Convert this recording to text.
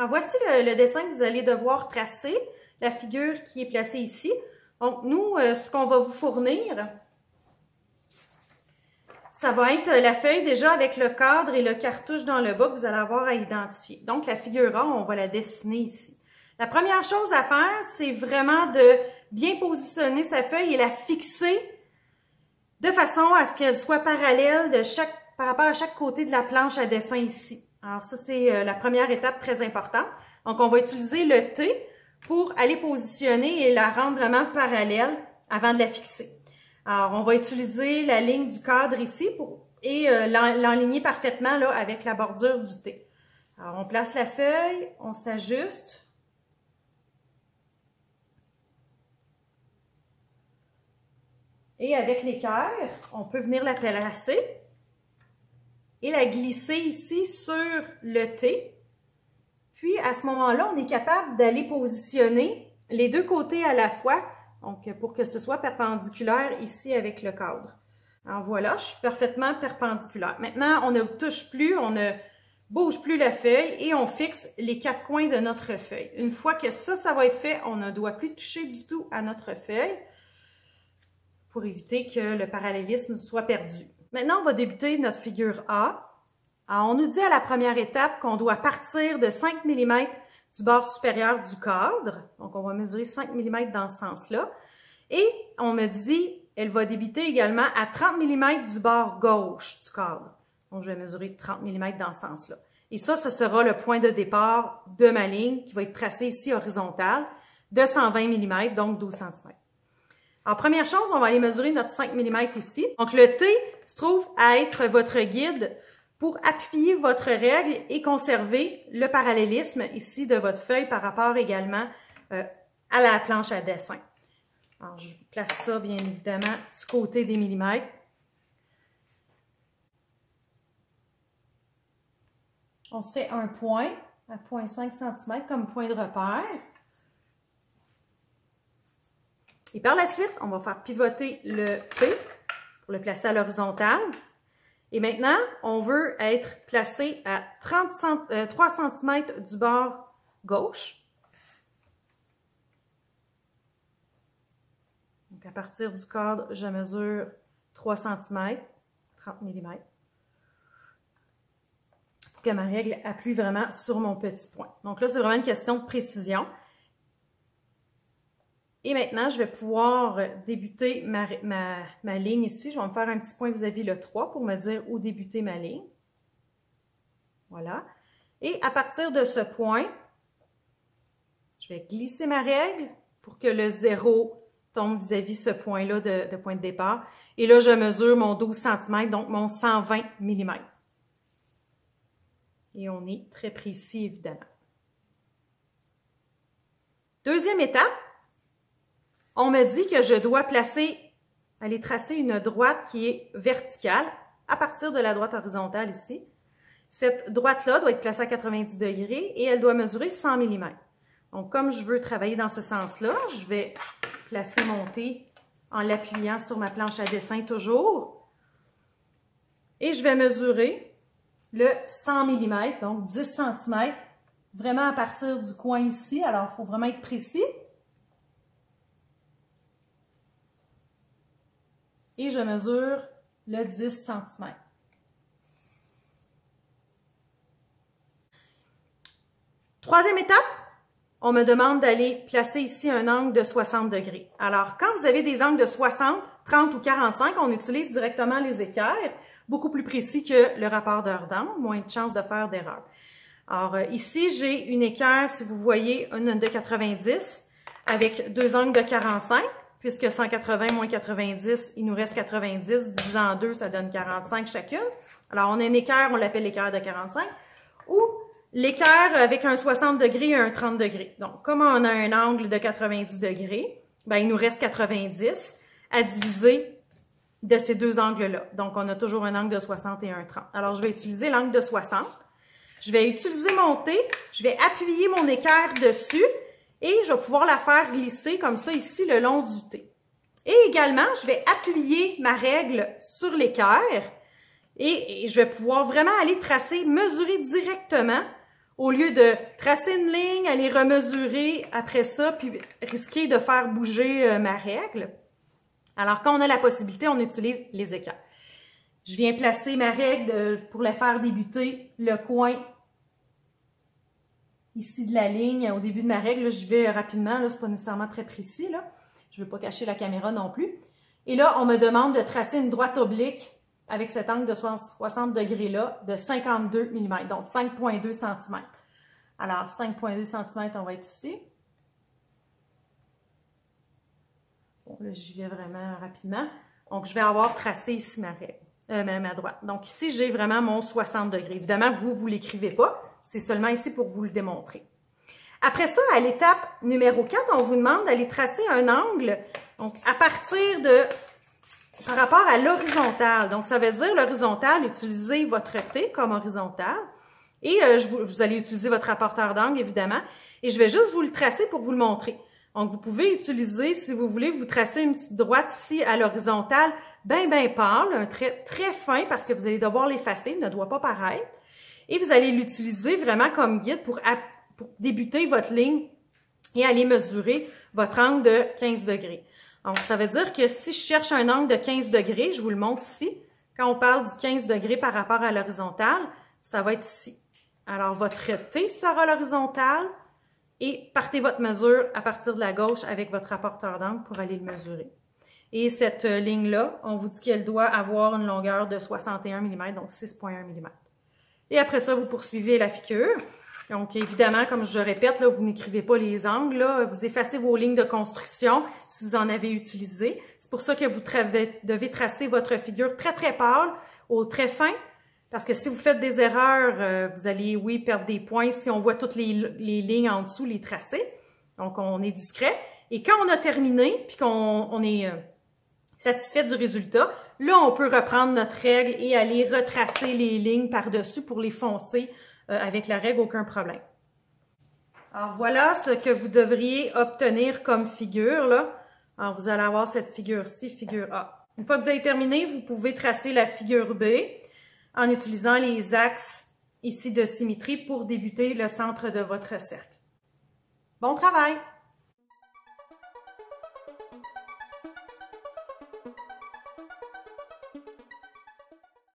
Alors, voici le dessin que vous allez devoir tracer, la figure qui est placée ici. Donc, nous, ce qu'on va vous fournir, ça va être la feuille déjà avec le cadre et le cartouche dans le bas que vous allez avoir à identifier. Donc, la figure A, on va la dessiner ici. La première chose à faire, c'est vraiment de bien positionner sa feuille et la fixer de façon à ce qu'elle soit parallèle par rapport à chaque côté de la planche à dessin ici. Alors ça, c'est la première étape très importante. Donc, on va utiliser le T pour aller positionner et la rendre vraiment parallèle avant de la fixer. Alors, on va utiliser la ligne du cadre ici et l'enligner parfaitement là, avec la bordure du T. Alors, on place la feuille, on s'ajuste. Et avec l'équerre, on peut venir la placer et la glisser ici sur le T. Puis, à ce moment-là, on est capable d'aller positionner les deux côtés à la fois, donc pour que ce soit perpendiculaire ici avec le cadre. Alors voilà, je suis parfaitement perpendiculaire. Maintenant, on ne touche plus, on ne bouge plus la feuille et on fixe les quatre coins de notre feuille. Une fois que ça va être fait, on ne doit plus toucher du tout à notre feuille pour éviter que le parallélisme soit perdu. Maintenant, on va débuter notre figure A. Alors, on nous dit à la première étape qu'on doit partir de 5 mm du bord supérieur du cadre. Donc, on va mesurer 5 mm dans ce sens-là. Et on me dit, elle va débuter également à 30 mm du bord gauche du cadre. Donc, je vais mesurer 30 mm dans ce sens-là. Et ça, ce sera le point de départ de ma ligne qui va être tracée ici horizontale de 120 mm, donc 12 cm. Alors, première chose, on va aller mesurer notre 5 mm ici. Donc, le T se trouve à être votre guide pour appuyer votre règle et conserver le parallélisme ici de votre feuille par rapport également à la planche à dessin. Alors, je place ça bien évidemment du côté des millimètres. On se fait un point à 0,5 cm comme point de repère. Et par la suite, on va faire pivoter le P pour le placer à l'horizontale. Et maintenant, on veut être placé à 3 cm du bord gauche. Donc, à partir du cadre, je mesure 3 cm, 30 mm, pour que ma règle appuie vraiment sur mon petit point. Donc là, c'est vraiment une question de précision. Et maintenant, je vais pouvoir débuter ma ligne ici. Je vais me faire un petit point vis-à-vis le 3 pour me dire où débuter ma ligne. Voilà. Et à partir de ce point, je vais glisser ma règle pour que le 0 tombe vis-à-vis ce point-là de point de départ. Et là, je mesure mon 12 cm, donc mon 120 mm. Et on est très précis, évidemment. Deuxième étape. On me dit que je dois aller tracer une droite qui est verticale à partir de la droite horizontale ici. Cette droite-là doit être placée à 90 degrés et elle doit mesurer 100 mm. Donc, comme je veux travailler dans ce sens-là, je vais placer mon T en l'appuyant sur ma planche à dessin toujours. Et je vais mesurer le 100 mm, donc 10 cm, vraiment à partir du coin ici. Alors, il faut vraiment être précis. Et je mesure le 10 cm. Troisième étape, on me demande d'aller placer ici un angle de 60 degrés. Alors, quand vous avez des angles de 60, 30 ou 45, on utilise directement les équerres, beaucoup plus précis que le rapport d'heure d'angle, moins de chances de faire d'erreur. Alors, ici, j'ai une équerre, si vous voyez, une de 90 avec deux angles de 45. Puisque 180 moins 90, il nous reste 90, divisé en 2, ça donne 45 chacune. Alors, on a une équerre, on l'appelle l'équerre de 45, ou l'équerre avec un 60 degrés et un 30 degrés. Donc, comme on a un angle de 90 degrés, ben, il nous reste 90 à diviser de ces deux angles-là. Donc, on a toujours un angle de 60 et un 30. Alors, je vais utiliser l'angle de 60. Je vais utiliser mon T, je vais appuyer mon équerre dessus, et je vais pouvoir la faire glisser comme ça ici le long du T. Et également, je vais appuyer ma règle sur l'équerre et je vais pouvoir vraiment aller tracer, mesurer directement Au lieu de tracer une ligne, aller remesurer après ça, puis risquer de faire bouger ma règle. Alors, quand on a la possibilité, on utilise les équerres. Je viens placer ma règle pour la faire débuter, le coin ici de la ligne, au début de ma règle. Là, je vais rapidement, là, c'est pas nécessairement très précis, là. Je veux pas cacher la caméra non plus. Et là, on me demande de tracer une droite oblique avec cet angle de 60 degrés là, de 52 mm, donc 5,2 cm. Alors, 5,2 cm, on va être ici. Bon, là, j'y vais vraiment rapidement. Donc, je vais avoir tracé ici ma règle, ma droite. Donc, ici, j'ai vraiment mon 60 degrés. Évidemment, vous ne l'écrivez pas. C'est seulement ici pour vous le démontrer. Après ça, à l'étape numéro 4, on vous demande d'aller tracer un angle, donc à partir de, par rapport à l'horizontale. Donc, ça veut dire l'horizontale, utilisez votre T comme horizontale. Et vous allez utiliser votre rapporteur d'angle, évidemment. Et je vais juste vous le tracer pour vous le montrer. Donc, vous pouvez utiliser, si vous voulez, vous tracer une petite droite ici à l'horizontale, bien pâle, un trait très fin, parce que vous allez devoir l'effacer, il ne doit pas paraître. Et vous allez l'utiliser vraiment comme guide pour débuter votre ligne et aller mesurer votre angle de 15 degrés. Donc, ça veut dire que si je cherche un angle de 15 degrés, je vous le montre ici, quand on parle du 15 degrés par rapport à l'horizontale, ça va être ici. Alors, votre T sera l'horizontale et partez votre mesure à partir de la gauche avec votre rapporteur d'angle pour aller le mesurer. Et cette ligne-là, on vous dit qu'elle doit avoir une longueur de 61 mm, donc 6,1 mm. Et après ça, vous poursuivez la figure. Donc, évidemment, comme je répète, là, vous n'écrivez pas les angles, là, vous effacez vos lignes de construction si vous en avez utilisé. C'est pour ça que vous devez tracer votre figure très pâle, au très fin, parce que si vous faites des erreurs, vous allez, oui, perdre des points si on voit toutes les lignes en dessous, les tracés. Donc, on est discret. Et quand on a terminé, puis qu'on est satisfait du résultat, là, on peut reprendre notre règle et aller retracer les lignes par-dessus pour les foncer avec la règle, aucun problème. Alors, voilà ce que vous devriez obtenir comme figure, là. Alors, vous allez avoir cette figure-ci, figure A. Une fois que vous avez terminé, vous pouvez tracer la figure B en utilisant les axes ici de symétrie pour débuter le centre de votre cercle. Bon travail!